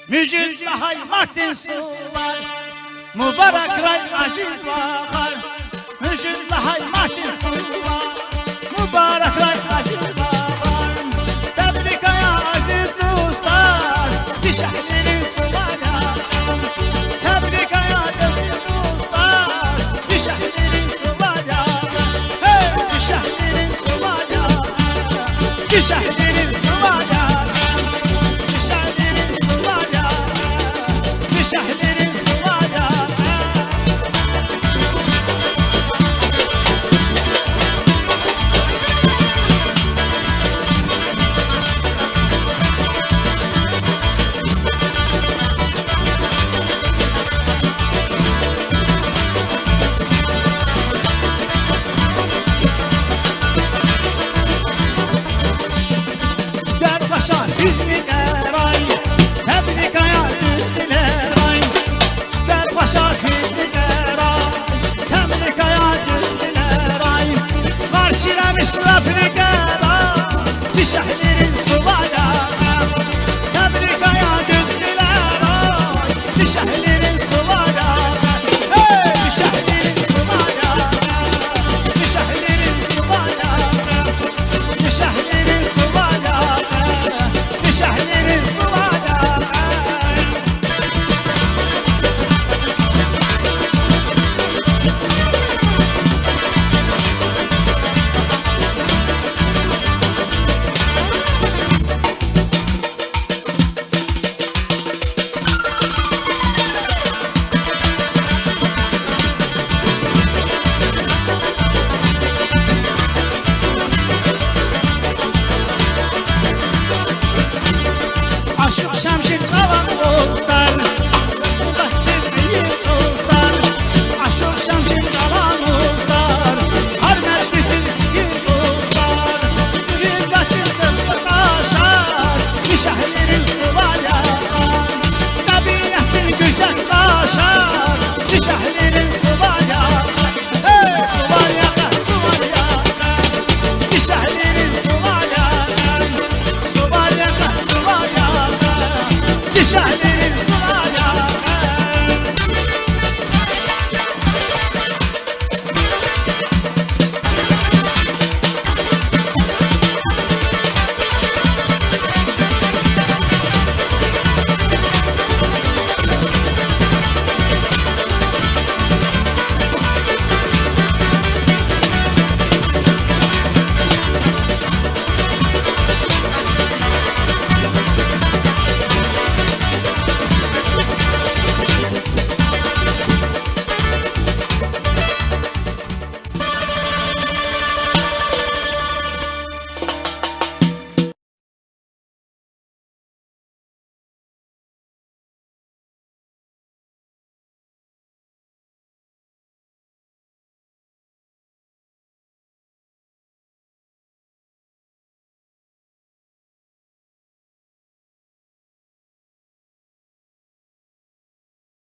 Müjit Bahay Martin sular, mübarek ray aziz bakar. Müjit Bahay Martin sular, mübarek ray aziz bakar. Tebrikaya aziz dostlar, dişehlerin sular yakın. Tebrikaya aziz dostlar, dişehlerin sular yakın. Hey, dişehlerin sular yakın. Dişehlerin sular yakın. Şehrin sulara Süper Paşa Hüsnü Eray Tebrikaya Hüsnü Paşa Hüsnü Eray, Tebrikaya Hüsnü Eray. Karşılamış Rabbini Eray, dişehlerin sulara. Tebrikaya Hüsnü Eray, dişehlerin sulara. Hey, dişehlerin sulara, dişehlerin sulara, dişehlerin sulara, dişehlerin sulara. Aşık Şemşin kalan dostlar, Muhtemel büyük dostlar. Aşık Şemşin kalan dostlar, har meclisiz büyük dostlar. Mürüvvetin kızı taşar, dişehlerin sular yakar. Tabiatin güzel taşar, dişehlerin sular yakar. Hey, sular yakar, sular yakar, dişehlerin sular yakar. Sular yakar, sular yakar. Dişehlerin